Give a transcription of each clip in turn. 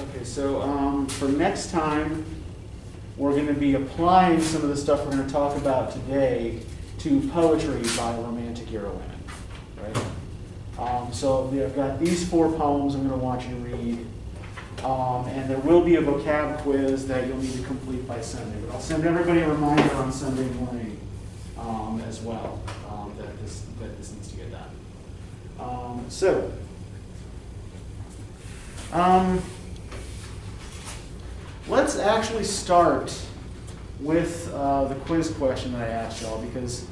Okay, so for next time, we're going to be applying some of the stuff we're going to talk about today to poetry by romantic era women, right? So I've got these 4 poems I'm going to want you to read, and there will be a vocab quiz that you'll need to complete by Sunday. But I'll send everybody a reminder on Sunday morning as well that this needs to get done. Let's actually start with the quiz question that I asked y'all, because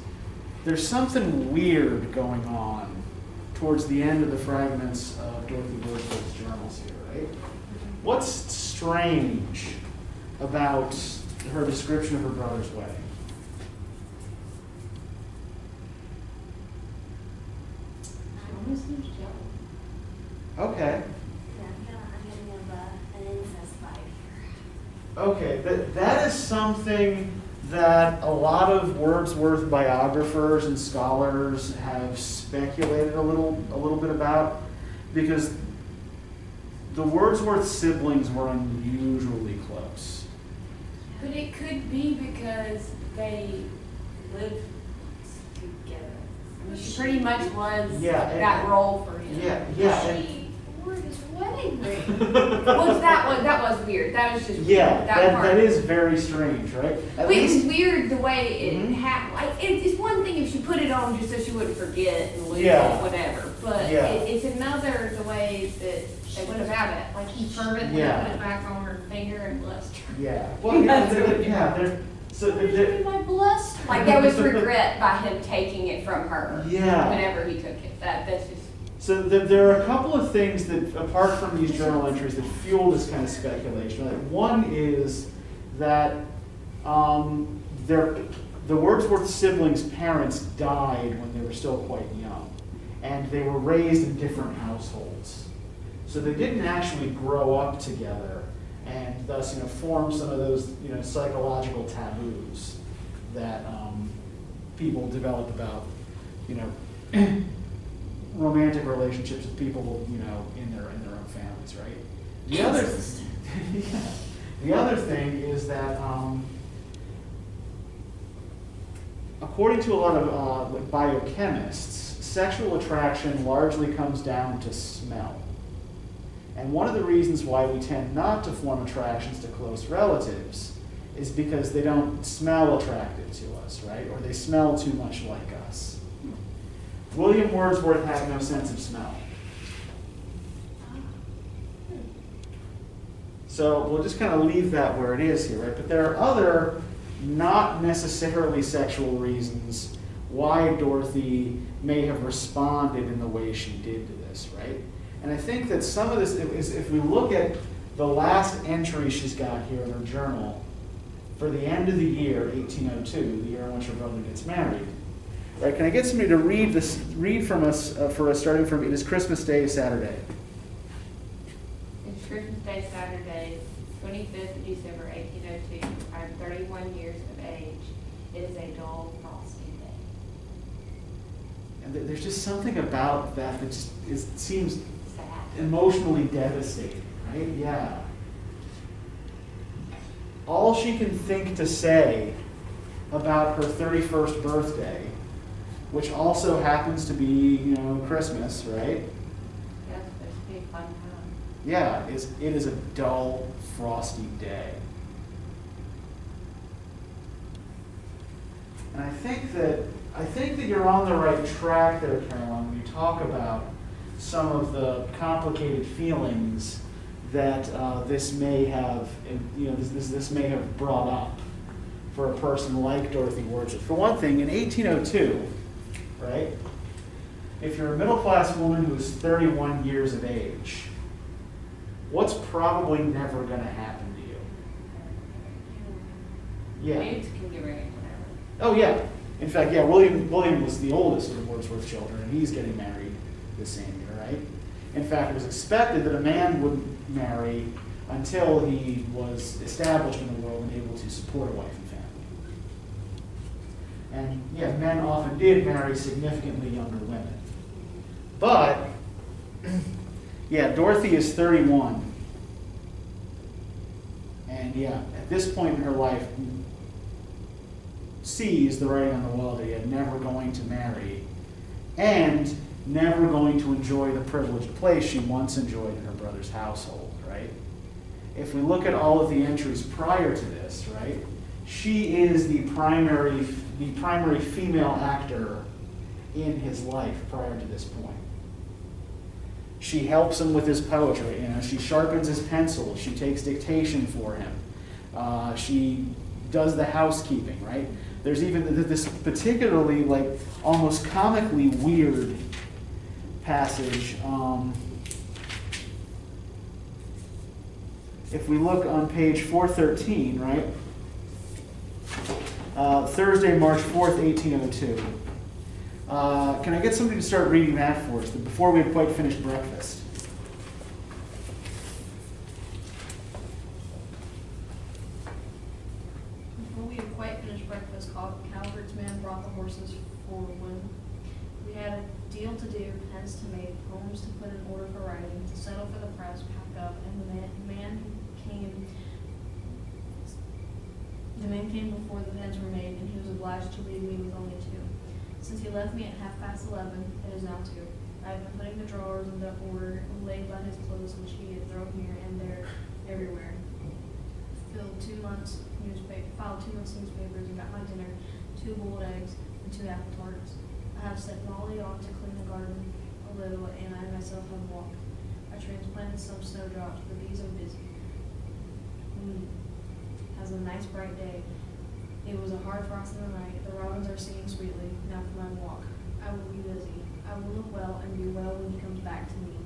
there's something weird going on towards the end of the fragments of Dorothy Wordsworth's journals here, right? What's strange about her description of her brother's wedding? Okay. Okay, that is something that a lot of Wordsworth biographers and scholars have speculated a little bit about, because the Wordsworth siblings were unusually close. But it could be because they lived together. I mean, she pretty much was that role for him. Yeah. She wore his wedding ring. That was weird. That was just weird. Yeah, that that is very strange, right? It's weird the way it happened. Like, it's one thing if she put it on just so she wouldn't forget and lose it, whatever. But it's another the way that they went about it. Like, he fervently put it back on her finger and blessed her. Yeah. Well, My blessed. Like, there was regret by him taking it from her. Yeah. Whenever he took it. That's just. So there are a couple of things that, apart from these journal entries, that fuel this kind of speculation. One is that the Wordsworth siblings' parents died when they were still quite young, and they were raised in different households. So they didn't actually grow up together, and thus, form some of those, psychological taboos that people develop about, romantic relationships with people, in their own families, right? The other thing is that, according to a lot of biochemists, sexual attraction largely comes down to smell. And one of the reasons why we tend not to form attractions to close relatives is because they don't smell attractive to us, right? Or they smell too much like us. William Wordsworth had no sense of smell. So we'll just kind of leave that where it is here, right? But there are other, not necessarily sexual reasons why Dorothy may have responded in the way she did to this, right? And I think that some of this is, if we look at the last entry she's got here in her journal, for the end of the year, 1802, the year in which her brother gets married, right? Can I get somebody to read from us, for us, starting from, it is Christmas Day, Saturday. It's Christmas Day, Saturday, 25th of December, 1802. I'm 31 years of age. It is a dull, frosty day. And there's just something about that just seems sad, emotionally devastating, right? Yeah. All she can think to say about her 31st birthday, which also happens to be, Christmas, right? Yes, it's supposed to be a fun time. Yeah, it is a dull, frosty day. And I think that you're on the right track there, Caroline, when you talk about some of the complicated feelings that this may have, this may have brought up for a person like Dorothy Wordsworth. For one thing, in 1802, right, if you're a middle-class woman who is 31 years of age, what's probably never going to happen to you? Yeah. Maids can get married whenever. Oh, yeah. In fact, yeah, William was the oldest of the Wordsworth children, and he's getting married the same year, right? In fact, it was expected that a man wouldn't marry until he was established in the world and able to support a wife and family. And yeah, men often did marry significantly younger women. But, yeah, Dorothy is 31. And yeah, at this point in her life, sees the writing on the wall that he had never going to marry and never going to enjoy the privileged place she once enjoyed in her brother's household, right? If we look at all of the entries prior to this, right, she is the primary female actor in his life prior to this point. She helps him with his poetry. She sharpens his pencil. She takes dictation for him. She does the housekeeping, right? There's even this particularly, almost comically weird passage. If we look on page 413, right? Thursday, March 4th, 1802. Can I get somebody to start reading that for us before we had quite finished breakfast? Before we had quite finished breakfast, Calvert's man brought the horses forward when we had a deal to do, pens to make, poems to put in order for writing, to settle for the press, pack up, and the man came before the pens were made, and he was obliged to leave me with only two. Since he left me at 11:30, it is now 2. I have been putting the drawers in order and laid by his clothes which he had thrown here and there everywhere. Filed 2 months newspapers and got my dinner, 2 boiled eggs and 2 apple tarts. I have set Molly on to clean the garden a little, and I myself have walked. I transplanted some snowdrops, the bees are busy. Has a nice bright day. It was a hard frost in the night. The robins are singing sweetly. Now for my walk. I will be busy. I will look well and be well when he comes back to me.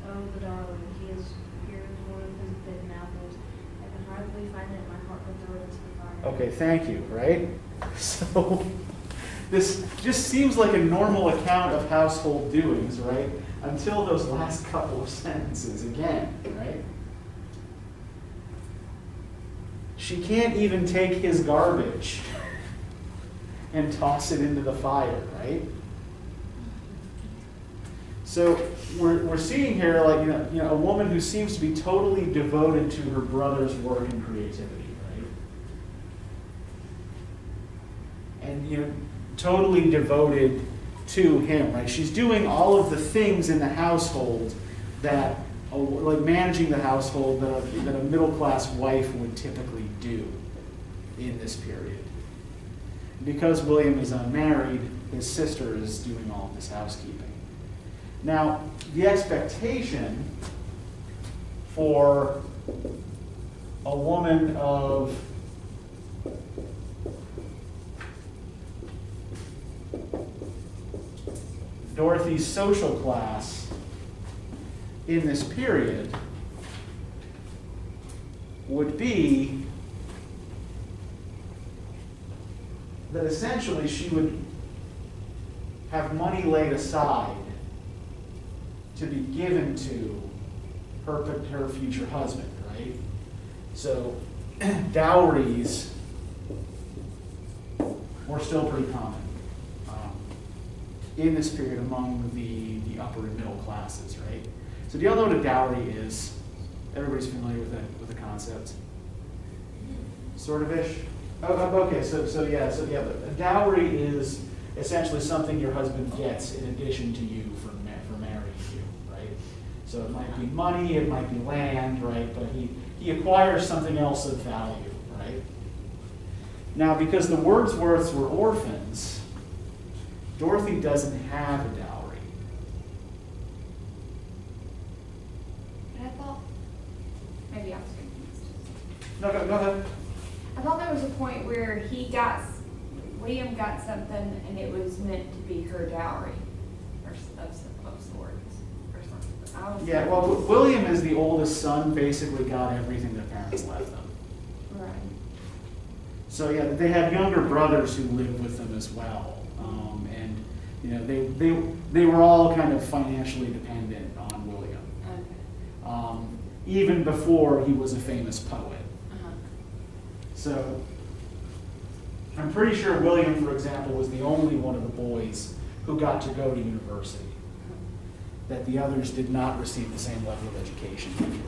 Oh, the darling, here's one of his bitten apples. I can hardly find it in my heart to throw it into the fire. Okay, thank you, right? So, this just seems like a normal account of household doings, right? Until those last couple of sentences again, right? She can't even take his garbage and toss it into the fire, right? So we're seeing here, a woman who seems to be totally devoted to her brother's work and creativity, right? And totally devoted to him, right? She's doing all of the things in the household that, managing the household that a middle-class wife would typically do in this period. Because William is unmarried, his sister is doing all of this housekeeping. Now, the expectation for a woman of Dorothy's social class in this period would be that essentially she would have money laid aside to be given to her future husband, right? So dowries were still pretty common in this period among the upper and middle classes, right? So do y'all know what a dowry is? Everybody's familiar with the concept? Sort of ish? Okay, so a dowry is essentially something your husband gets in addition to you for marrying you, right? So it might be money, it might be land, right? But he acquires something else of value, right? Now, because the Wordsworths were orphans, Dorothy doesn't have a dowry. And I thought, maybe I was confused. No, go ahead. I thought there was a point where William got something and it was meant to be her dowry, or of sorts, or something. Yeah, well, William is the oldest son, basically got everything their parents left them. Right. So yeah, they had younger brothers who lived with them as well. They were all kind of financially dependent on William. Okay. Even before he was a famous poet. Uh-huh. So I'm pretty sure William, for example, was the only one of the boys who got to go to university. That the others did not receive the same level of education.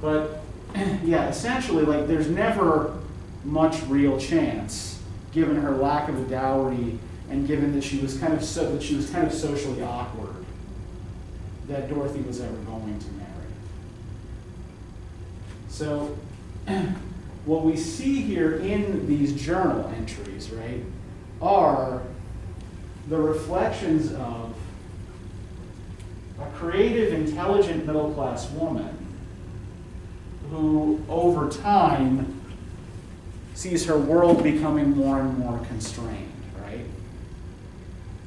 But yeah, essentially, like, there's never much real chance, given her lack of a dowry and given that she was kind of socially awkward, that Dorothy was ever going to marry. So what we see here in these journal entries, right, are the reflections of a creative, intelligent, middle-class woman who, over time, sees her world becoming more and more constrained, right?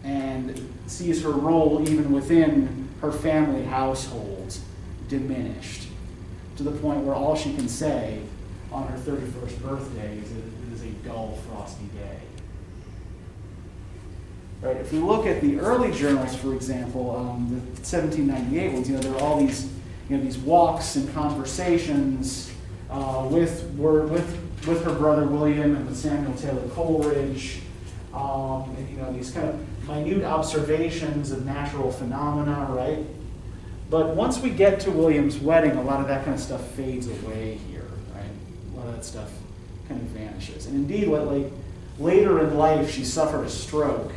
And sees her role, even within her family household, diminished, to the point where all she can say on her 31st birthday is it is a dull, frosty day. Right? If we look at the early journals, for example, the 1798 ones, there are all these, these walks and conversations with her brother William and with Samuel Taylor Coleridge, and these kind of minute observations of natural phenomena, right? But once we get to William's wedding, a lot of that kind of stuff fades away here, right? A lot of that stuff kind of vanishes. And indeed, like later in life, she suffered a stroke,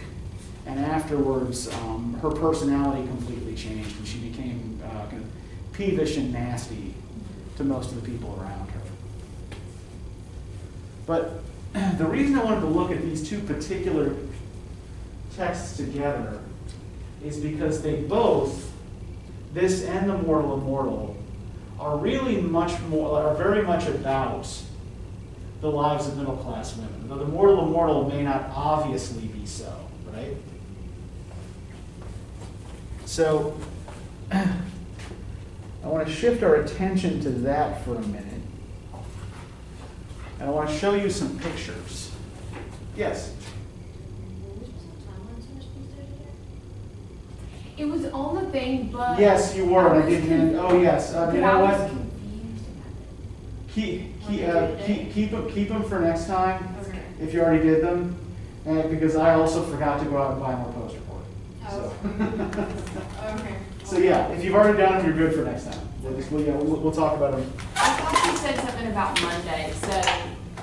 and afterwards, her personality completely changed, and she became kind of peevish and nasty to most of the people around her. But the reason I wanted to look at these two particular texts together is because they both, this and the Mortal Immortal, are really very much about the lives of middle-class women. Though the Mortal Immortal may not obviously be so, right? So, I want to shift our attention to that for a minute. And I want to show you some pictures. Yes? It was on the thing, but... Yes, you were. I didn't. Oh, yes. You know what? Keep them for next time. Okay. If you already did them, because I also forgot to go out and buy more poster board. Oh. Okay. So yeah, if you've already done them, you're good for next time. We'll talk about them. I thought you said something about Monday, so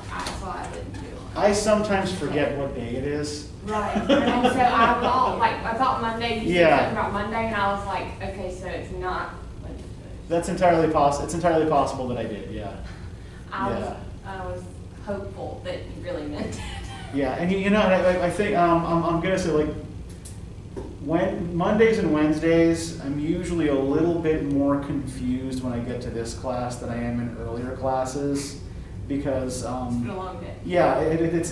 I didn't do it. I sometimes forget what day it is. Right. And so I thought Monday, you said something about Monday, and I was like, okay, so it's not Wednesday. That's entirely possible. It's entirely possible that I did. Yeah. I was hopeful that you really meant it. Yeah, and I think I'm gonna say, like, when Mondays and Wednesdays, I'm usually a little bit more confused when I get to this class than I am in earlier classes, because It's been a long day. yeah, this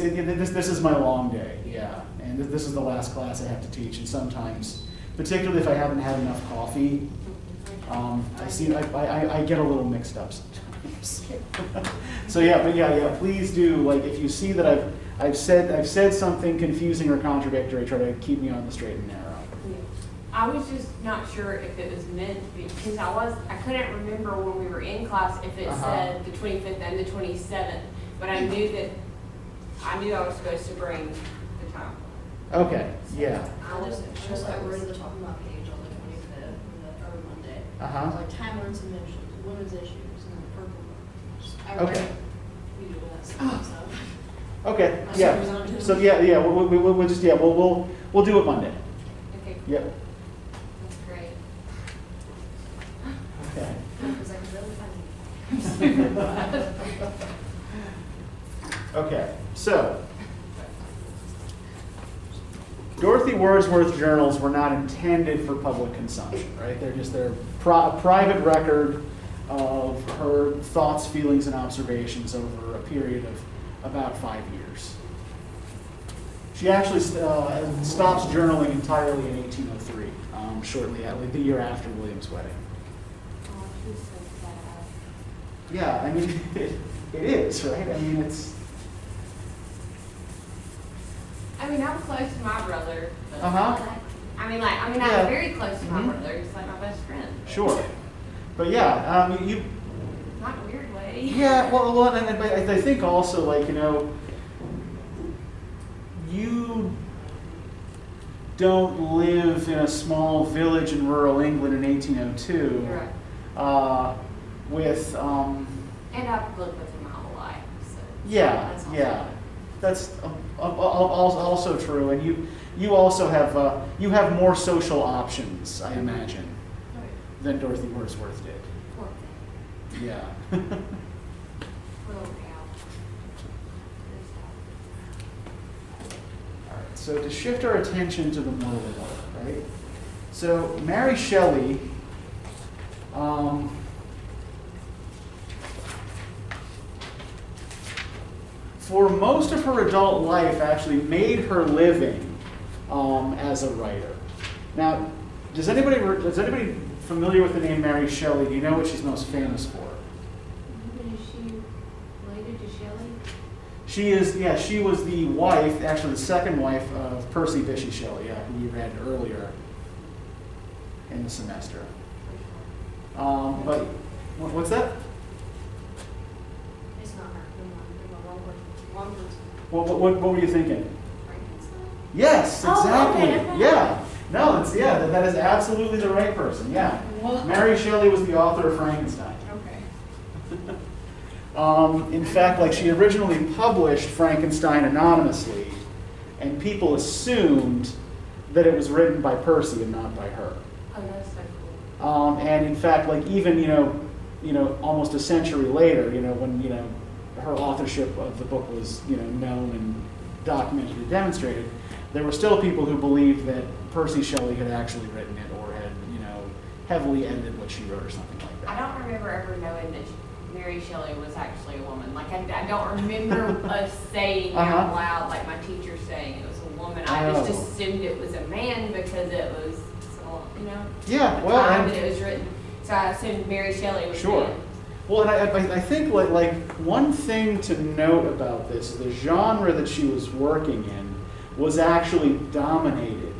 is my long day. Yeah, and this is the last class I have to teach, and sometimes, particularly if I haven't had enough coffee, I get a little mixed up sometimes. So yeah, please do, like, if you see that I've said something confusing or contradictory, try to keep me on the straight and narrow. Yeah. I was just not sure if it was meant to be, because I couldn't remember when we were in class if it said the 25th and the 27th, but I knew I was supposed to bring the time. Okay, yeah. Just like we're in the talking about page on the 25th, or Monday. Uh-huh. Like timelines and issues, women's issues, and then purple ones. Okay. We do all that stuff. Okay, yeah. So yeah, we'll just we'll do it Monday. Okay, Yep. that's great. Okay. Because I can really find it. Okay. So Dorothy Wordsworth journals were not intended for public consumption, right? They're just their private record of her thoughts, feelings, and observations over a period of about 5 years. She actually stops journaling entirely in 1803, shortly the year after William's wedding. Oh, she's so sad. Yeah, I mean, it is, right? I mean, it's... I'm close to my brother. But Uh-huh. I'm Yeah. very close to my Mhm. brother. He's like my best friend. Sure. But yeah, you... Not in a weird way. Yeah, well, and I think also, like, you don't live in a small village in rural England in 1802. Right. with, And I've lived with him my whole life, so. yeah, that's yeah. That's also true, and you also have you have more social options, I imagine, than Dorothy Wordsworth did. Poor thing. Yeah. Poor little gal. All right. So to shift our attention to the mortal world, right? So Mary Shelley. For most of her adult life, actually made her living as a writer. Now, is anybody familiar with the name Mary Shelley? Do you know what she's most famous for? Is she related to Shelley? She is, yeah, she was the wife, actually the second wife of Percy Bysshe Shelley, yeah, who we read earlier in the semester. But, what's that? It's not her. Wrong person. What were you thinking? Frankenstein? Yes, Oh, exactly. okay. Yeah. No, that is absolutely the right person. Yeah. What? Mary Shelley was the author of Frankenstein. Okay. In fact, like she originally published Frankenstein anonymously, and people assumed that it was written by Percy and not by her. Oh, that's so cool. And in fact, like even almost a century later, when her authorship of the book was known and documented and demonstrated, there were still people who believed that Percy Shelley had actually written it or had heavily edited what she wrote or something like that. I don't remember ever knowing that Mary Shelley was actually a woman. Like, I don't remember us saying out loud, like my teacher saying it was a woman. I just assumed it was a man because it was, Yeah, the well, time that it was written. So I assumed Mary Shelley was sure. man. Well, and I think like one thing to note about this, the genre that she was working in was actually dominated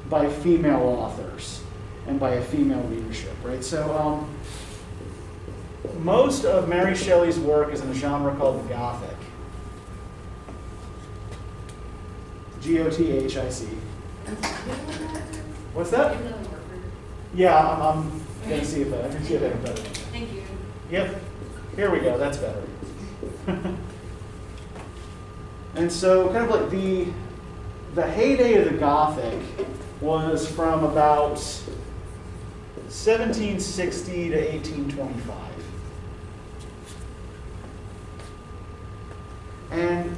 by female authors and by a female readership, right? So most of Mary Shelley's work is in a genre called the Gothic. Gothic. What's that? Yeah, I'm gonna see if I can see if I can better. Thank you. Yep. Here we go. That's better. And so, kind of like the heyday of the Gothic was from about 1760 to 1825. And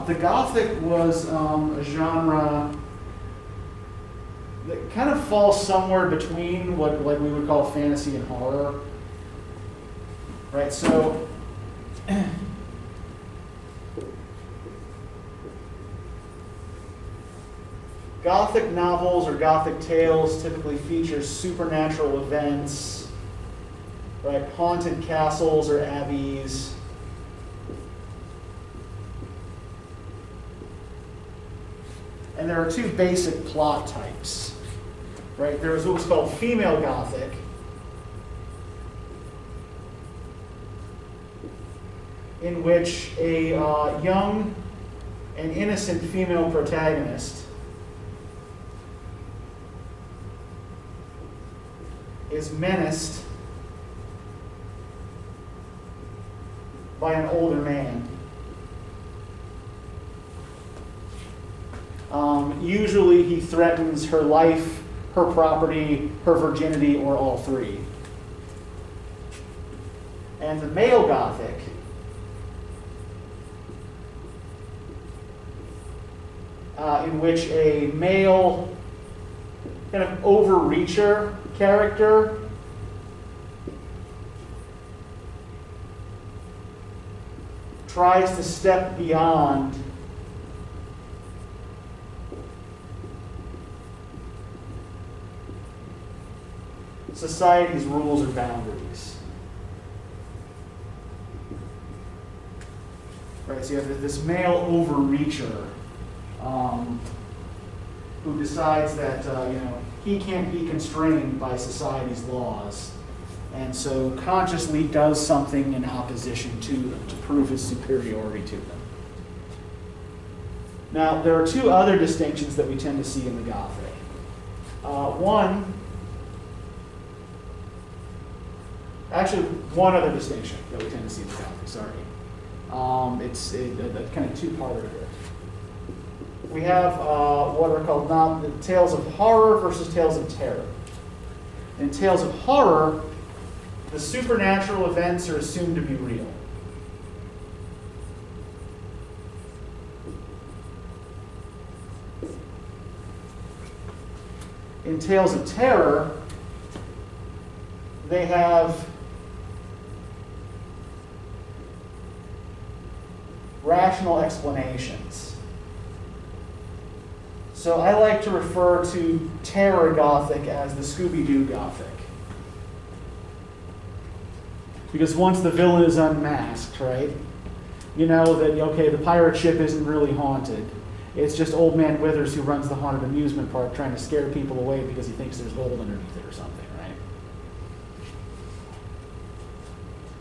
the Gothic was a genre that kind of falls somewhere between what we would call fantasy and horror. Right, so Gothic novels or Gothic tales typically feature supernatural events, right? Haunted castles or abbeys. And there are two basic plot types, right? There is what was called female Gothic, in which a young and innocent female protagonist is menaced by an older man. Usually he threatens her life, her property, her virginity, or all three. And the male Gothic in which a male kind of overreacher character tries to step beyond society's rules or boundaries. Right, so you have this male overreacher who decides that he can't be constrained by society's laws, and so consciously does something in opposition to them to prove his superiority to them. Now, there are two other distinctions that we tend to see in the Gothic. One, actually, one other distinction that we tend to see in the Gothic, sorry. It's a kind of two-parter to it. We have what are called the tales of horror versus tales of terror. In tales of horror, the supernatural events are assumed to be real. In tales of terror, they have rational explanations. So I like to refer to terror Gothic as the Scooby-Doo Gothic. Because once the villain is unmasked, right, you know that, okay, the pirate ship isn't really haunted. It's just Old Man Withers who runs the haunted amusement park trying to scare people away because he thinks there's gold underneath it or something, right?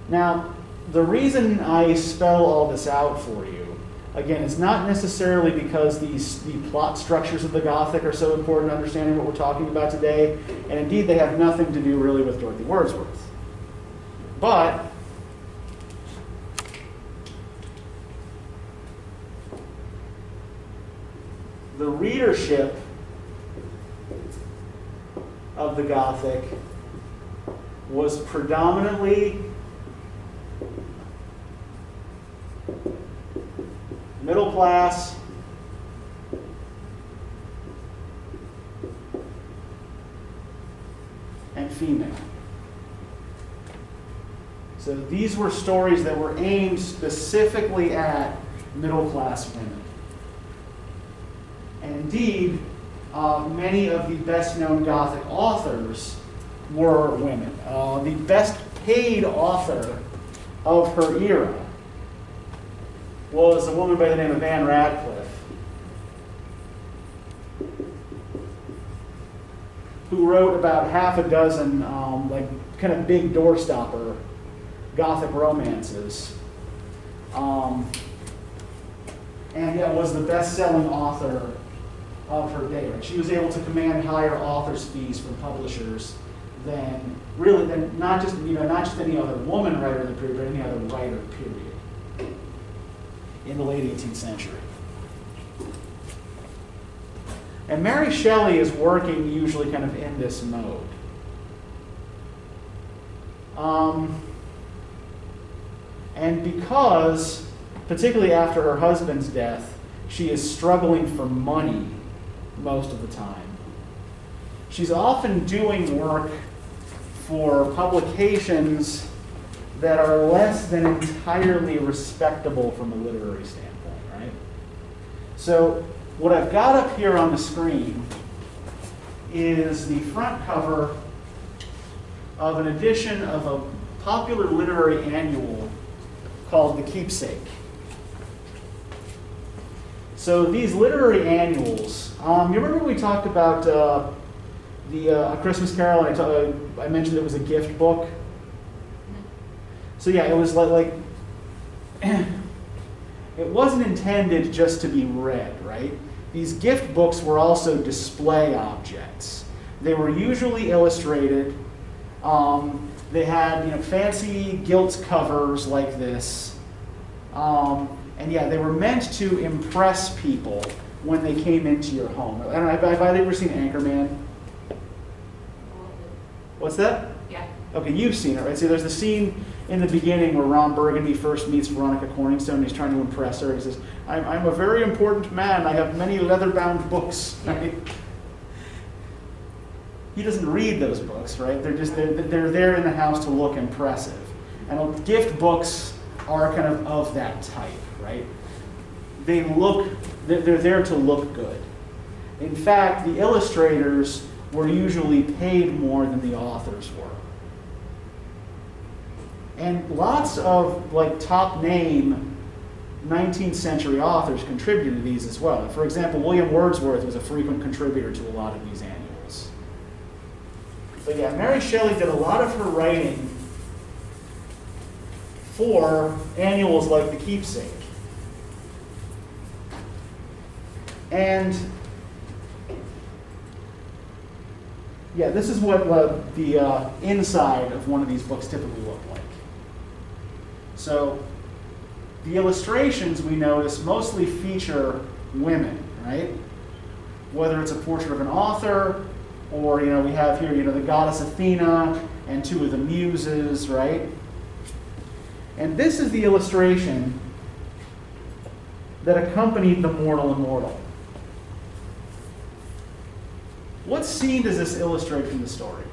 Now, the reason I spell all this out for you, again, it's not necessarily because the plot structures of the Gothic are so important to understanding what we're talking about today, and indeed they have nothing to do really with Dorothy Wordsworth. But the readership of the Gothic was predominantly middle class, and female. So these were stories that were aimed specifically at middle class women. And indeed, many of the best known Gothic authors were women. The best paid author of her era was a woman by the name of Anne Radcliffe, who wrote about half a dozen like kind of big doorstopper Gothic romances, and was the best-selling author of her day. Right? She was able to command higher authors' fees from publishers than not just any other woman writer in the period, but any other writer period in the late 18th century. And Mary Shelley is working usually kind of in this mode. And because, particularly after her husband's death, she is struggling for money most of the time, she's often doing work for publications that are less than entirely respectable from a literary standpoint, right? So what I've got up here on the screen is the front cover of an edition of a popular literary annual called The Keepsake. So these literary annuals, you remember when we talked about A Christmas Carol, and I mentioned it was a gift book? So yeah, it was like it wasn't intended just to be read, right? These gift books were also display objects. They were usually illustrated. They had fancy gilt covers like this. And yeah, they were meant to impress people when they came into your home. I don't know, have either ever seen Anchorman? What's that? Yeah. Okay, you've seen it, right? See, there's the scene in the beginning where Ron Burgundy first meets Veronica Corningstone, and he's trying to impress her. He says, I'm a very important man. I have many leather-bound books. Right? He doesn't read those books, right? They're there in the house to look impressive. And gift books are kind of that type, right? They're there to look good. In fact, the illustrators were usually paid more than the authors were. And lots of top name 19th century authors contributed to these as well. For example, William Wordsworth was a frequent contributor to a lot of these annuals. But yeah, Mary Shelley did a lot of her writing for annuals like The Keepsake. And yeah, this is what the inside of one of these books typically look like. So the illustrations, we notice, mostly feature women, right? Whether it's a portrait of an author, or, we have here, the goddess Athena and two of the muses, right? And this is the illustration that accompanied the mortal immortal. What scene does this illustrate from the story?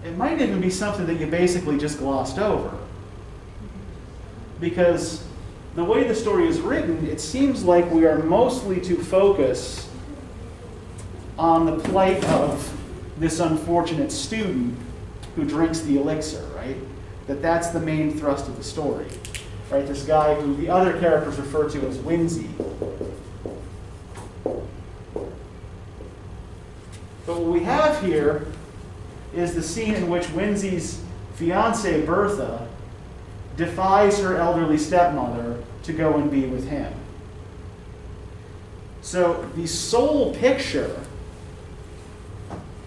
It might even be something that you basically just glossed over. Because the way the story is written, it seems like we are mostly to focus on the plight of this unfortunate student who drinks the elixir, right? That's the main thrust of the story, right? This guy who the other characters refer to as Whimsy. But what we have here is the scene in which Whimsy's fiancée, Bertha, defies her elderly stepmother to go and be with him. So the sole picture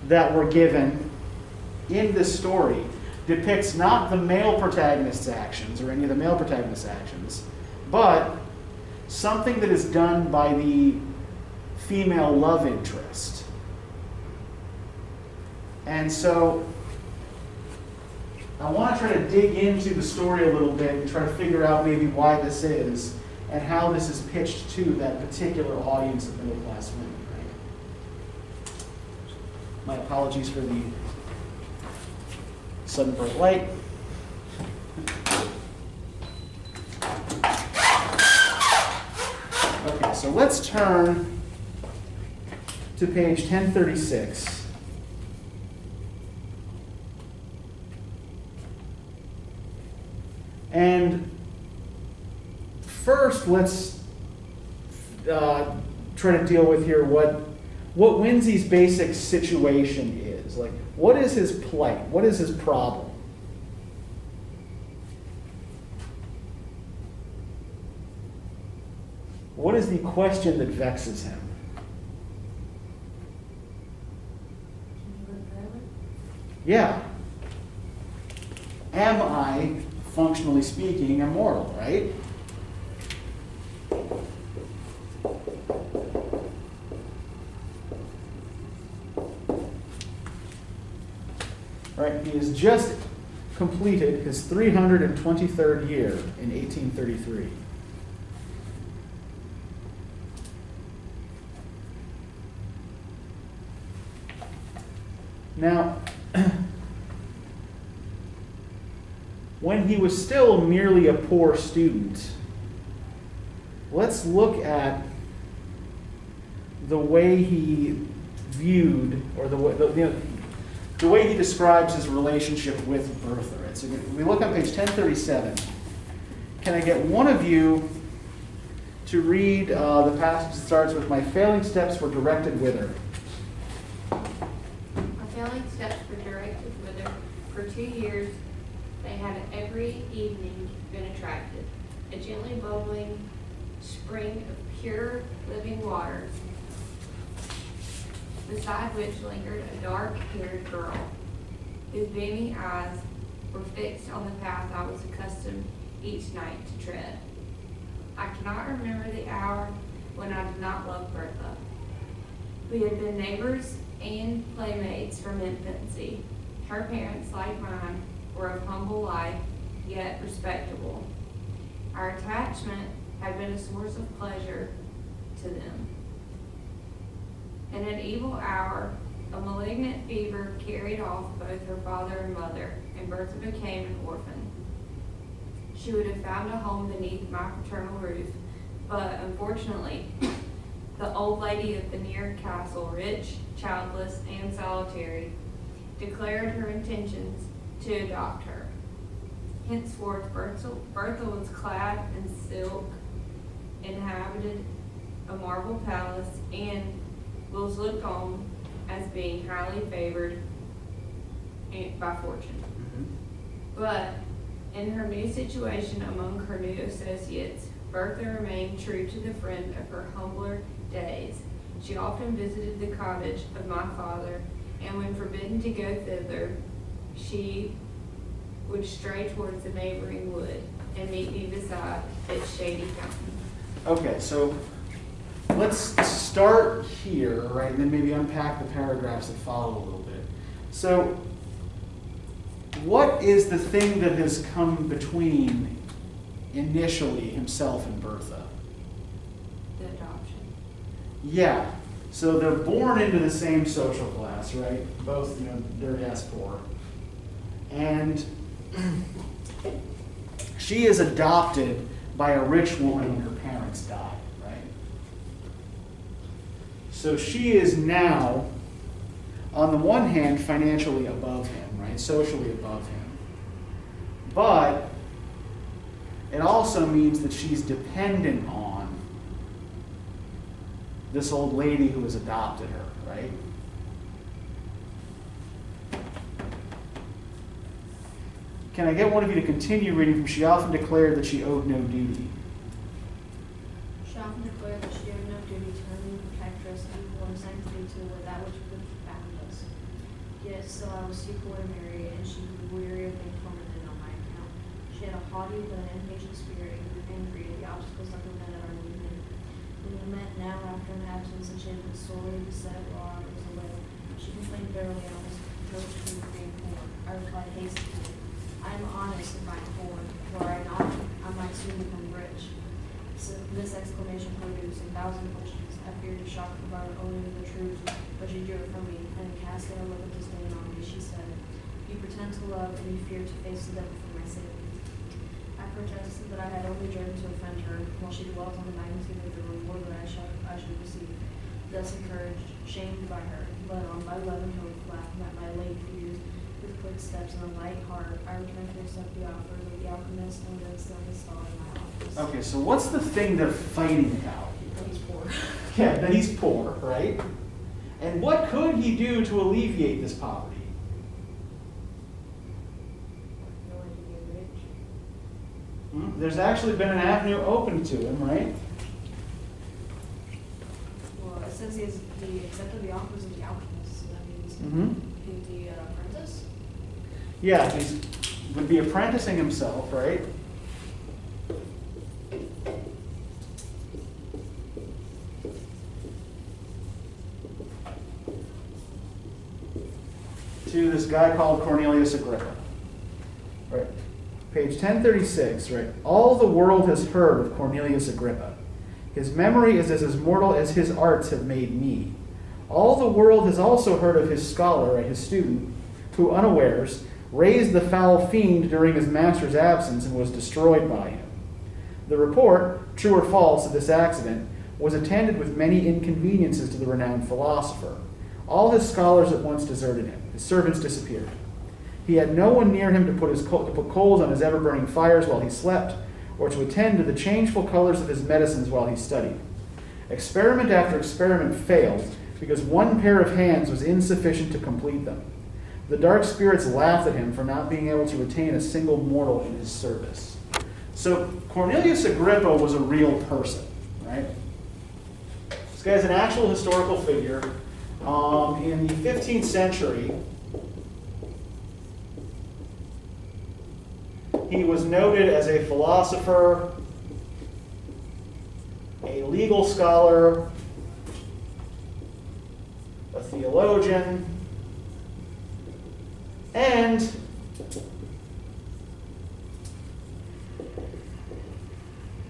that we're given in this story depicts not the male protagonist's actions or any of the male protagonist's actions, but something that is done by the female love interest. And so I want to try to dig into the story a little bit and try to figure out maybe why this is and how this is pitched to that particular audience of middle-class women. Right? My apologies for the sudden bright light. Okay, so let's turn to page 1036. And first, let's try to deal with here what Whimsy's basic situation is. Like, what is his plight? What is his problem? What is the question that vexes him? Yeah. Am I, functionally speaking, immortal, right? Right, he has just completed his 323rd year in 1833. Now, when he was still merely a poor student, let's look at the way he viewed, or the way he describes his relationship with Bertha. Right? So we look on page 1037. Can I get one of you to read the passage that starts with, "My failing steps were directed whither"? My failing steps were directed whither. For 2 years, they had every evening been attracted. A gently bubbling spring of pure living waters, beside which lingered a dark-haired girl, whose beaming eyes were fixed on the path I was accustomed each night to tread. I cannot remember the hour when I did not love Bertha. We had been neighbors and playmates from infancy. Her parents, like mine, were of humble life, yet respectable. Our attachment had been a source of pleasure to them. In an evil hour, a malignant fever carried off both her father and mother, and Bertha became an orphan. She would have found a home beneath my paternal roof, but unfortunately, the old lady of the near castle, rich, childless, and solitary, declared her intentions to adopt her. Henceforth, Bertha was clad in silk, inhabited a marble palace, and was looked on as being highly favored by fortune. But in her new situation among her new associates, Bertha remained true to the friend of her humbler days, She often visited the cottage of my father, and when forbidden to go thither, she would stray towards the neighboring wood and meet me beside its shady fountain. Okay, so let's start here, right, and then maybe unpack the paragraphs that follow a little bit. So, what is the thing that has come between initially himself and Bertha? The adoption. Yeah. So they're born into the same social class, right? Both, dirty ass poor. And she is adopted by a rich woman when her parents died, right? So she is now, on the one hand, financially above him, right? Socially above him. But it also means that she's dependent on this old lady who has adopted her, right? Can I get one of you to continue reading from she often declared that she owed no duty? She often declared that she owed no duty to her new protectress and one sanctity to that which would bound us. Yet still I was too poor to marry, and she grew weary of being tormented on my account. She had a haughty but an impatient spirit, and grew angry at the obstacles that prevented our union. When we met now after an absence, and she had been sorely beset while I was away, she complained bitterly and almost reproached me with being poor. I replied hastily, I am honest if I am poor. Were I not, I might soon become rich. So this exclamation produced 1,000 questions. I feared to shock her by owning the truth, but she drew it from me, and casting a look of disdain on me, she said, You pretend to love, and you fear to face the devil for my sake. I protested that I had only driven to offend her, while she dwelt on the magnitude of the reward that I should receive. Thus encouraged, shamed by her, led on by love and hope, laughing at my late fears, with quick steps and a light heart, I returned to accept the offer of the alchemist and then still installed in my office. Okay, so what's the thing they're fighting about? That he's poor. Yeah, that he's poor, right? And what could he do to alleviate this poverty? No way to get rich. There's actually been an avenue open to him, right? Well, it says he accepted the offers of the alchemist, so that means he's the apprentice. Yeah, he would be apprenticing himself, right? To this guy called Cornelius Agrippa. Right. Page 1036, right? All the world has heard of Cornelius Agrippa. His memory is as immortal as his arts have made me. All the world has also heard of his scholar, right, his student, who unawares raised the foul fiend during his master's absence and was destroyed by him. The report, true or false, of this accident was attended with many inconveniences to the renowned philosopher. All his scholars at once deserted him. His servants disappeared. He had no one near him to put coals on his ever-burning fires while he slept, or to attend to the changeful colors of his medicines while he studied. Experiment after experiment failed, because one pair of hands was insufficient to complete them. The dark spirits laughed at him for not being able to retain a single mortal in his service. So Cornelius Agrippa was a real person, right? This guy's an actual historical figure. In the 15th century, he was noted as a philosopher, a legal scholar, a theologian, and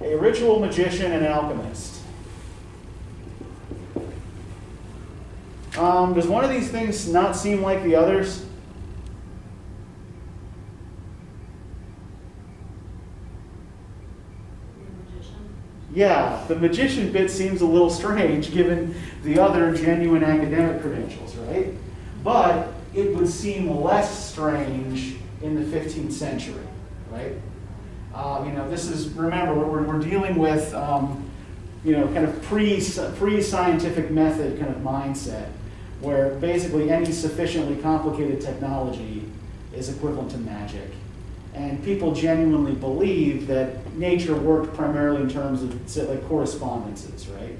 a ritual magician and alchemist. Does one of these things not seem like the others? Yeah, the magician bit seems a little strange given the other genuine academic credentials, right? But it would seem less strange in the 15th century, right? This is, remember, we're dealing with, kind of pre-scientific method kind of mindset, where basically any sufficiently complicated technology is equivalent to magic. And people genuinely believe that nature worked primarily in terms of, say, like correspondences, right?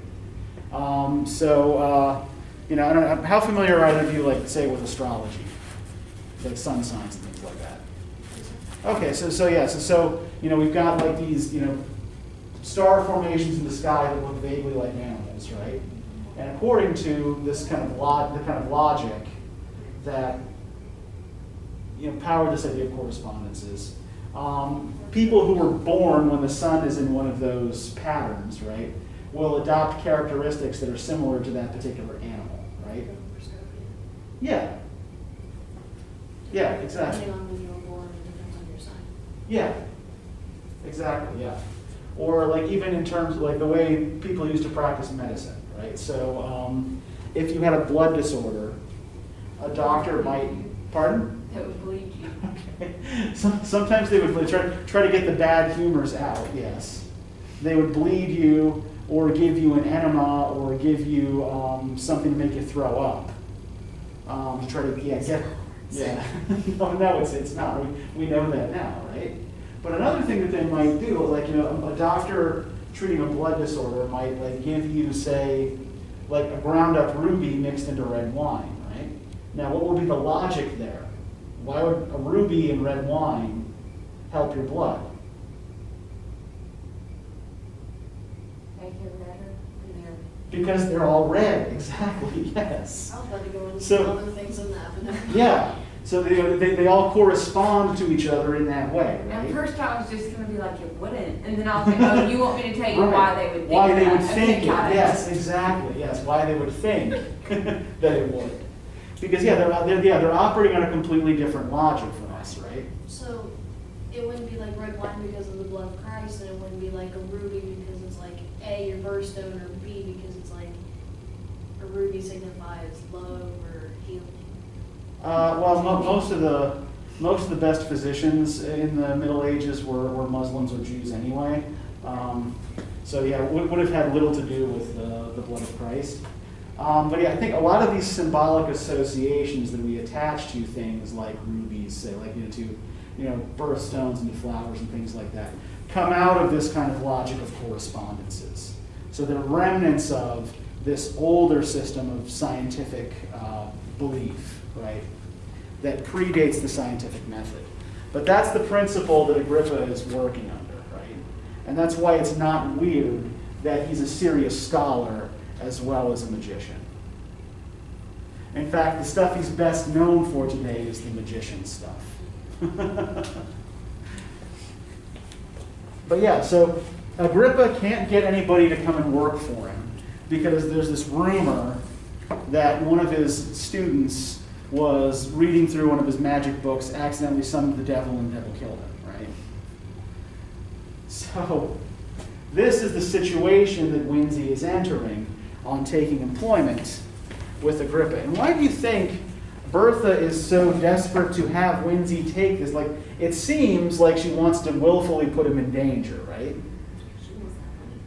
You know, I don't know, how familiar are either of you, like, say, with astrology? Like sun signs and things like that? Okay, so you know, we've got like these, you know, star formations in the sky that look vaguely like animals, right? And according to this kind of the kind of logic that, you know, power this idea of correspondences, people who were born when the sun is in one of those patterns, right, will adopt characteristics that are similar to that particular animal, right? Yeah. Yeah, exactly. Depending on when you were born, it depends on your sign. Yeah, exactly, yeah. Or like even in terms of like the way people used to practice medicine, right? So if you had a blood disorder, a doctor might, pardon? That would bleed you. Okay. Sometimes they would try to get the bad humors out, yes. They would bleed you or give you an enema or give you something to make you throw up. To try to no, it's not. We know that now, right? But another thing that they might do, like, you know, a doctor treating a blood disorder might like give you, say, like a ground up ruby mixed into red wine, right? Now, what would be the logic there? Why would a ruby and red wine help your blood? Make it redder in there. Because they're all red, exactly, yes. I was about to go into So- some other things in that, but never. Yeah, so they all correspond to each other in that way, At right? first I was just gonna be like, it wouldn't, and then I was like, oh, you want me to tell you why they would think Why they that? would Okay, think it, got it. yes, exactly, yes, why they would think that it would. Because, yeah, they're operating on a completely different logic from us, right? So it wouldn't be like red wine because of the blood of Christ, and it wouldn't be like a ruby because it's like A, your birthstone, or B, because it's like a ruby signifies love or healing. Well, most of the best physicians in the Middle Ages were Muslims or Jews anyway. So yeah, it would have had little to do with the blood of Christ. But yeah, I think a lot of these symbolic associations that we attach to things like rubies, say, like, you know, to, you know, birthstones and to flowers and things like that, come out of this kind of logic of correspondences. So they're remnants of this older system of scientific belief, right, that predates the scientific method. But that's the principle that Agrippa is working under, right? And that's why it's not weird that he's a serious scholar as well as a magician. In fact, the stuff he's best known for today is the magician stuff. But yeah, so Agrippa can't get anybody to come and work for him because there's this rumor that one of his students was reading through one of his magic books, accidentally summoned the devil, and the devil killed him, right? So this is the situation that Whimsy is entering on taking employment with Agrippa. And why do you think Bertha is so desperate to have Whimsy take this? Like, it seems like she wants to willfully put him in danger, right? She wants that money.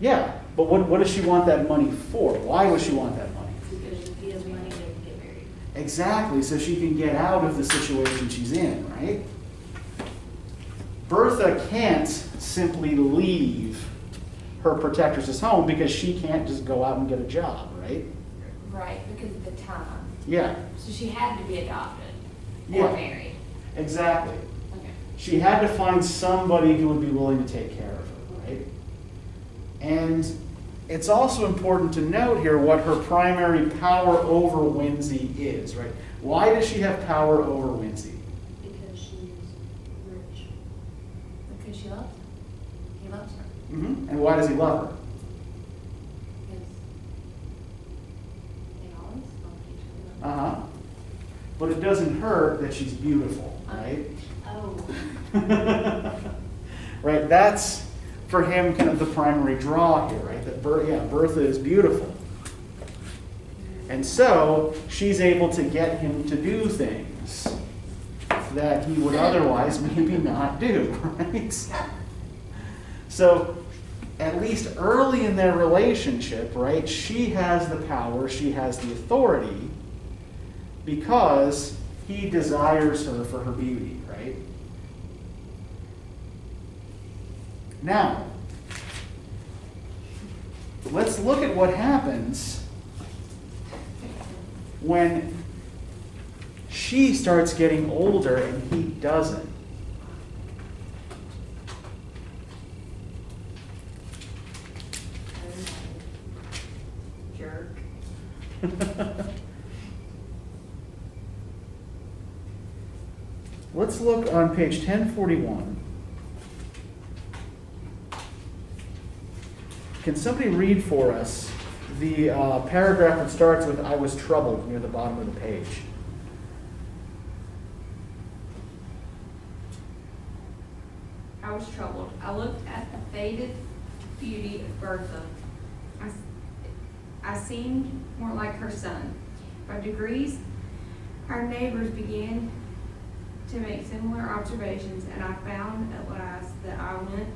Yeah, but what does she want that money for? Why would she want that money? Because if he has money, they can get married. Exactly, so she can get out of the situation she's in, right? Bertha can't simply leave her protectress's home because she can't just go out and get a job, right? Right, because of the time. Yeah, So she had to be adopted Yeah. or married. exactly. Okay. She had to find somebody who would be willing to take care of her, right? And it's also important to note here what her primary power over Whimsy is, right? Why does she have power over Whimsy? Because she's rich. Because she loves him. He loves her. And why does he love her? Because they always love each other. Uh-huh. But it doesn't hurt that she's beautiful, right? Oh. Right, that's for him kind of the primary draw here, right? That Bertha is beautiful. And so she's able to get him to do things that he would otherwise maybe not do, right? So at least early in their relationship, right, she has the power, she has the authority because he desires her for her beauty, right? let's look at what happens when she starts getting older and he doesn't. Jerk. Let's look on page 1041. Can somebody read for us the paragraph that starts with "I was troubled" near the bottom of the page? I was troubled. I looked at the faded beauty of Bertha. I seemed more like her son. By degrees, our neighbors began to make similar observations, and I found at last that I went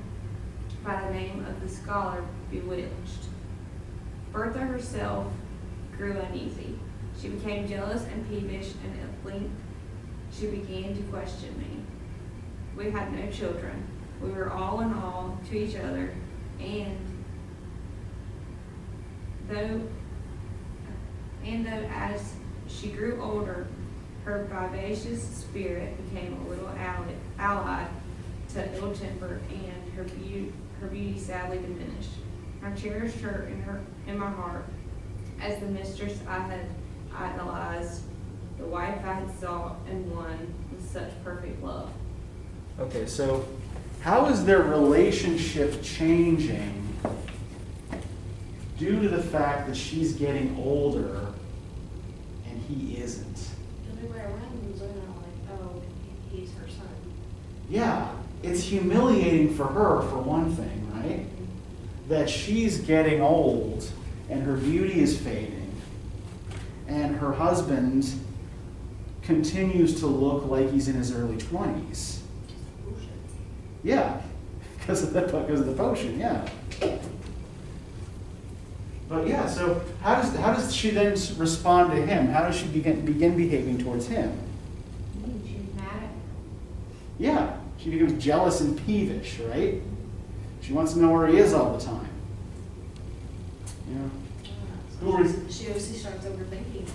by the name of the scholar Bewitched. Bertha herself grew uneasy. She became jealous and peevish, and at length she began to question me. We had no children. We were all in all to each other, and though as she grew older, her vivacious spirit became a little allied to ill temper, and her beauty sadly diminished. I cherished her in my heart as the mistress I had idolized, the wife I had sought and won with such perfect love. Okay, so how is their relationship changing due to the fact that she's getting older and he isn't? Everybody around him was looking at him like, oh, he's her son. Yeah, it's humiliating for her, for one thing, right? That she's getting old and her beauty is fading, and her husband continues to look like he's in his early 20s. Yeah, because of the potion, yeah. But yeah, so how does she then respond to him? How does she begin behaving towards him? She's mad. Yeah, she becomes jealous and peevish, right? She wants to know where he is all the time. Yeah. She obviously starts overthinking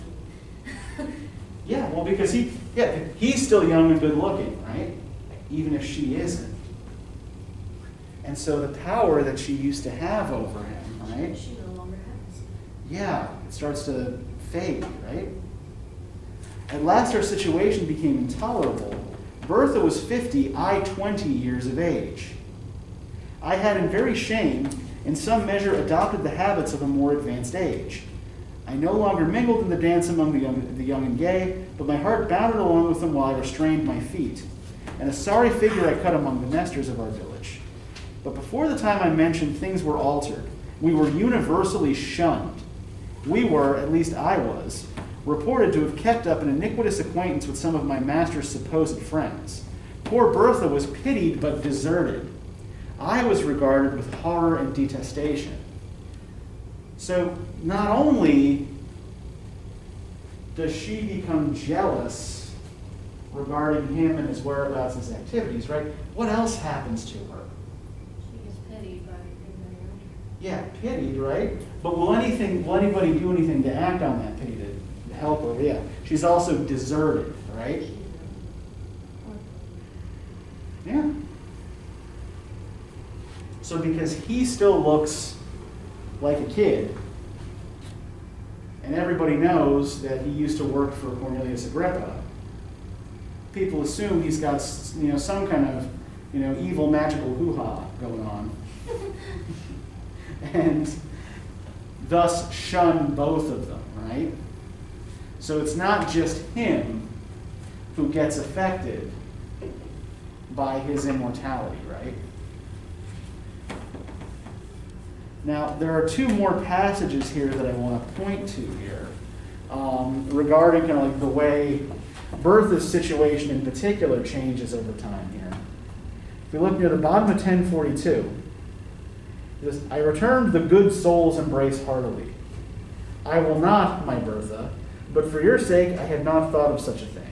him. Yeah, well, because he's still young and good looking, right? Even if she isn't. And so the power that she used to have over him, right? She no longer has. Yeah, it starts to fade, right? At last our situation became intolerable. Bertha was 50, I 20 years of age. I had in very shame, in some measure, adopted the habits of a more advanced age. I no longer mingled in the dance among the young and gay, but my heart bounded along with them while I restrained my feet. And a sorry figure I cut among the nesters of our village. But before the time I mentioned, things were altered. We were universally shunned. We were, at least I was, reported to have kept up an iniquitous acquaintance with some of my master's supposed friends. Poor Bertha was pitied but deserted. I was regarded with horror and detestation. So not only does she become jealous regarding him and his whereabouts and his activities, right? What else happens to her? She gets pitied by everybody around her. Yeah, pitied, right? But will anybody do anything to act on that pity to help her? Yeah. She's also deserted, right? Yeah. So because he still looks like a kid, and everybody knows that he used to work for Cornelius Agrippa, people assume he's got some kind of evil magical hoo-ha going on. And thus shun both of them, right? So it's not just him who gets affected by his immortality, right? Now, there are two more passages here that I want to point to here regarding kind of like the way Bertha's situation in particular changes over time here. If we look near the bottom of 1042, it says, I returned the good soul's embrace heartily. I will not, my Bertha, but for your sake I had not thought of such a thing.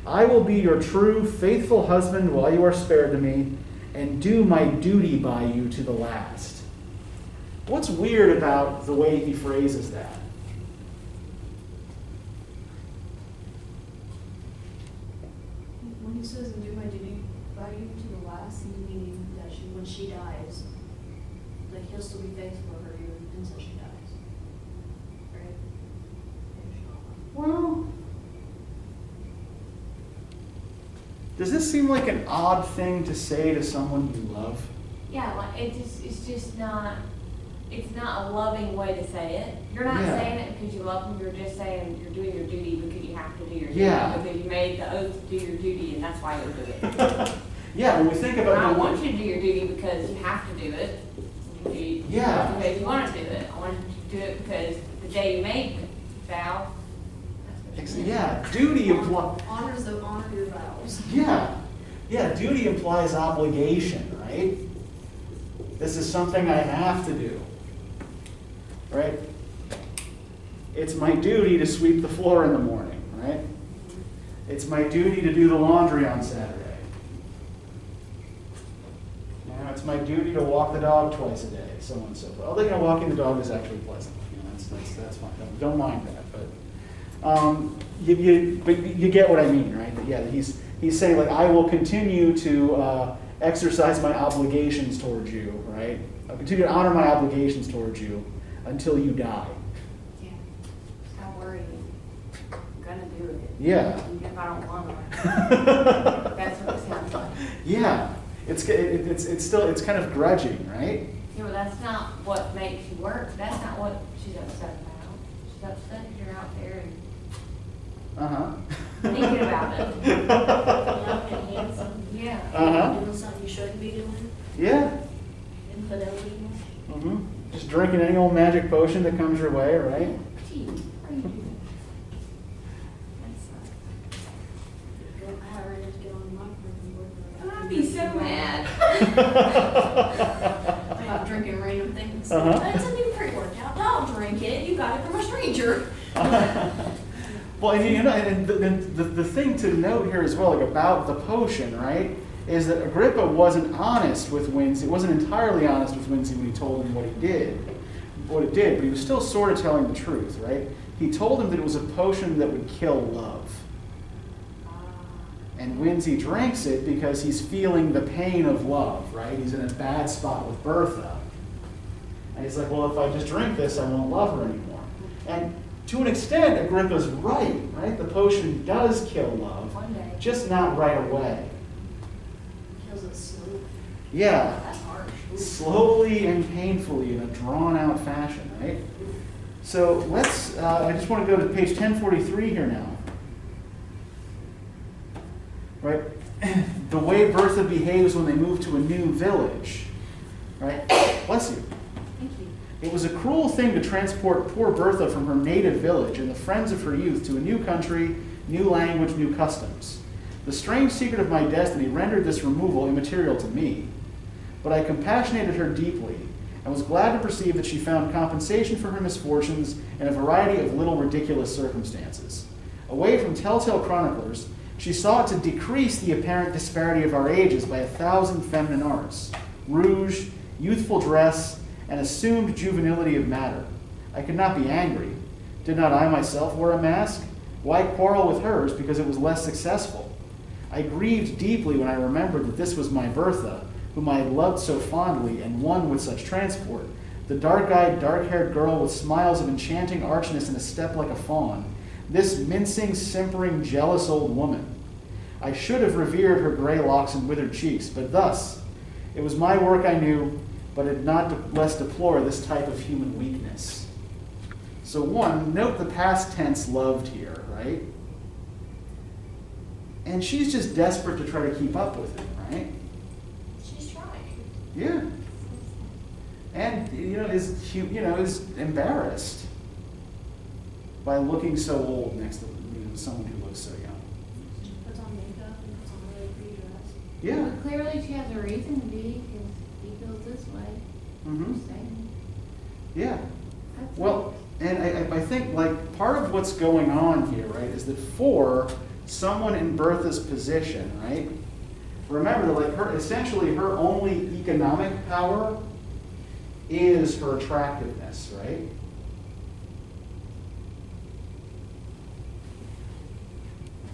I will be your true, faithful husband while you are spared to me, and do my duty by you to the last. What's weird about the way he phrases that? When he says, "and do my duty by you to the last," meaning that when she dies, like he'll still be faithful to her even until she dies. Right? Well, does this seem like an odd thing to say to someone you love? Yeah, like it's just not, it's not a loving way to say it. You're not Yeah. saying it because you love them, you're just saying you're doing your duty because you have to do your duty. Yeah. Because you made the oath to do your duty and that's why you'll do it. Yeah, when we think I about don't want you to do your duty because you have to do it. Yeah. Because you want to do it. I want you to do it because the day you made the vow, that's what you Yeah, duty implies. Honor your vows. Yeah, duty implies obligation, right? This is something I have to do, right? It's my duty to sweep the floor in the morning, right? It's my duty to do the laundry on Saturday. It's my duty to walk the dog twice a day, so on and so forth. Although, walking the dog is actually pleasant. That's fine. Don't mind that. But you get what I mean, right? That, yeah, he's saying, like, I will continue to exercise my obligations towards you, right? I'll continue to honor my obligations towards you until you die. Yeah. Don't worry. I'm gonna do it. Yeah. Even if I don't want to. That's what it sounds like. Yeah. It's kind of grudging, right? Yeah, but that's not what makes you work. That's not what she's upset about. She's upset that you're out there and thinking about it. Young and handsome. Yeah. Doing something you shouldn't be doing. Yeah. Infidelity. Just drinking any old magic potion that comes your way, right? Gee, what are you doing? I already have to get on my freaking board. I'd be so mad. I'm drinking random things. Uh-huh. It's a new pre-workout. Don't drink it. You got it from a stranger. Well, and the thing to note here as well, like about the potion, right, is that Agrippa wasn't honest with Whimsy. Wasn't entirely honest with Whimsy when he told him what it did, but he was still sort of telling the truth, right? He told him that it was a potion that would kill love. And Whimsy drinks it because he's feeling the pain of love, right? He's in a bad spot with Bertha. And he's like, well, if I just drink this, I won't love her anymore. And to an extent, Agrippa's right? The potion does kill love, One day. just not right away. Kills it slowly. Yeah, That's harsh. slowly and painfully in a drawn-out fashion, right? So let's, I just want to go to page 1043 here now. Right? The way Bertha behaves when they move to a new village. Right? Bless you. Thank you. It was a cruel thing to transport poor Bertha from her native village and the friends of her youth to a new country, new language, new customs. The strange secret of my destiny rendered this removal immaterial to me. But I compassionated her deeply and was glad to perceive that she found compensation for her misfortunes in a variety of little ridiculous circumstances. Away from telltale chroniclers, she sought to decrease the apparent disparity of our ages by 1,000 feminine arts, rouge, youthful dress, and assumed juvenility of matter. I could not be angry. Did not I myself wear a mask? Why quarrel with hers because it was less successful? I grieved deeply when I remembered that this was my Bertha, whom I had loved so fondly and won with such transport, the dark-eyed, dark-haired girl with smiles of enchanting archness and a step like a fawn, this mincing, simpering, jealous old woman. I should have revered her gray locks and withered cheeks, but thus, it was my work I knew, but it not less deplore this type of human weakness. So one, note the past tense loved here, right? And she's just desperate to try to keep up with him, right? She's trying. Yeah. And, is embarrassed by looking so old next to someone who looks so young. She puts on makeup and puts on a really pretty dress. Yeah. But clearly she has a reason to be, because he feels this way. Mm-hmm. Just saying. Yeah. That's Well, and I think, like, part of what's going on here, right, is that for someone in Bertha's position, right, remember that, like, essentially her only economic power is her attractiveness, right?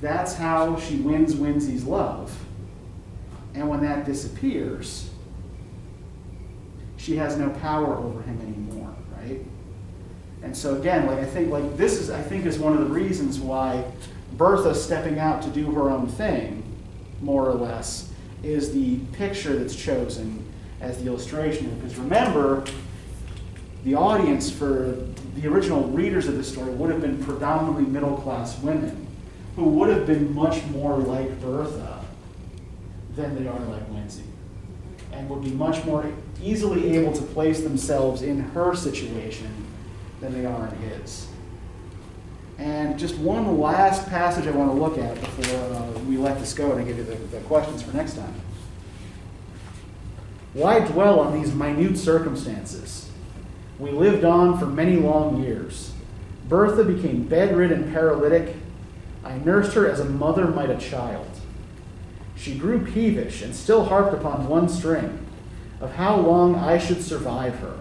That's how she wins Whimsy's love. And when that disappears, she has no power over him anymore, right? And so again, like I think like this is is one of the reasons why Bertha stepping out to do her own thing, more or less, is the picture that's chosen as the illustration. Because remember, the audience for the original readers of this story would have been predominantly middle-class women who would have been much more like Bertha than they are like Whimsy, and would be much more easily able to place themselves in her situation than they are in his. And just one last passage I want to look at before we let this go and give you the questions for next time. Why dwell on these minute circumstances? We lived on for many long years. Bertha became bedridden, paralytic. I nursed her as a mother might a child. She grew peevish and still harped upon one string of how long I should survive her.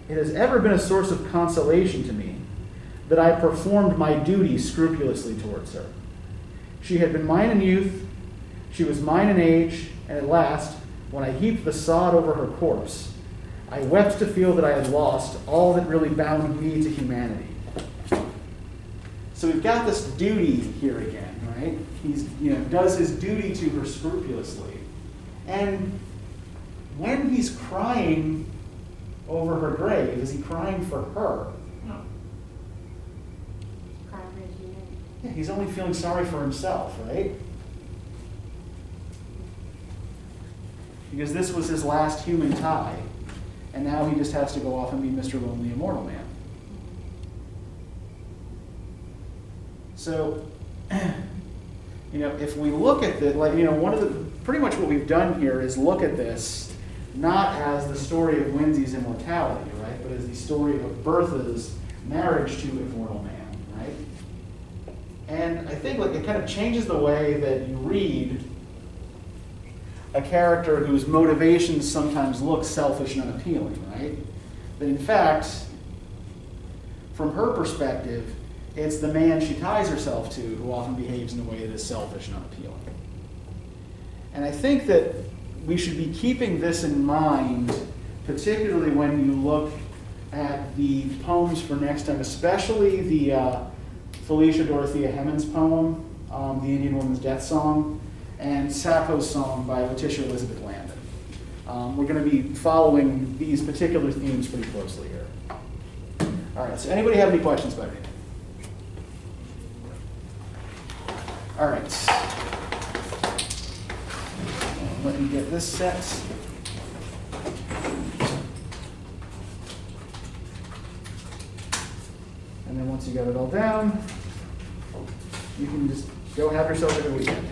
It has ever been a source of consolation to me that I performed my duty scrupulously towards her. She had been mine in youth, she was mine in age, and at last, when I heaped the sod over her corpse, I wept to feel that I had lost all that really bound me to humanity. So we've got this duty here again, right? He's, does his duty to her scrupulously. And when he's crying over her grave, is he crying for her? No. Crying for his humanity. Yeah, he's only feeling sorry for himself, right? Because this was his last human tie, and now he just has to go off and be Mr. Lonely Immortal Man. So, if we look at the, one of the, pretty much what we've done here is look at this not as the story of Whimsy's immortality, right, but as the story of Bertha's marriage to Immortal Man, right? And I think it kind of changes the way that you read a character whose motivations sometimes look selfish and unappealing, right? That in fact, from her perspective, it's the man she ties herself to who often behaves in a way that is selfish and unappealing. And I think that we should be keeping this in mind, particularly when you look at the poems for next time, especially the Felicia Dorothea Hemans poem, The Indian Woman's Death Song, and Sappho's Song by Letitia Elizabeth Landon. We're going to be following these particular themes pretty closely here. All right, so anybody have any questions about anything? All right. Let me get this set. And then once you got it all down, you can just go have yourself a good weekend.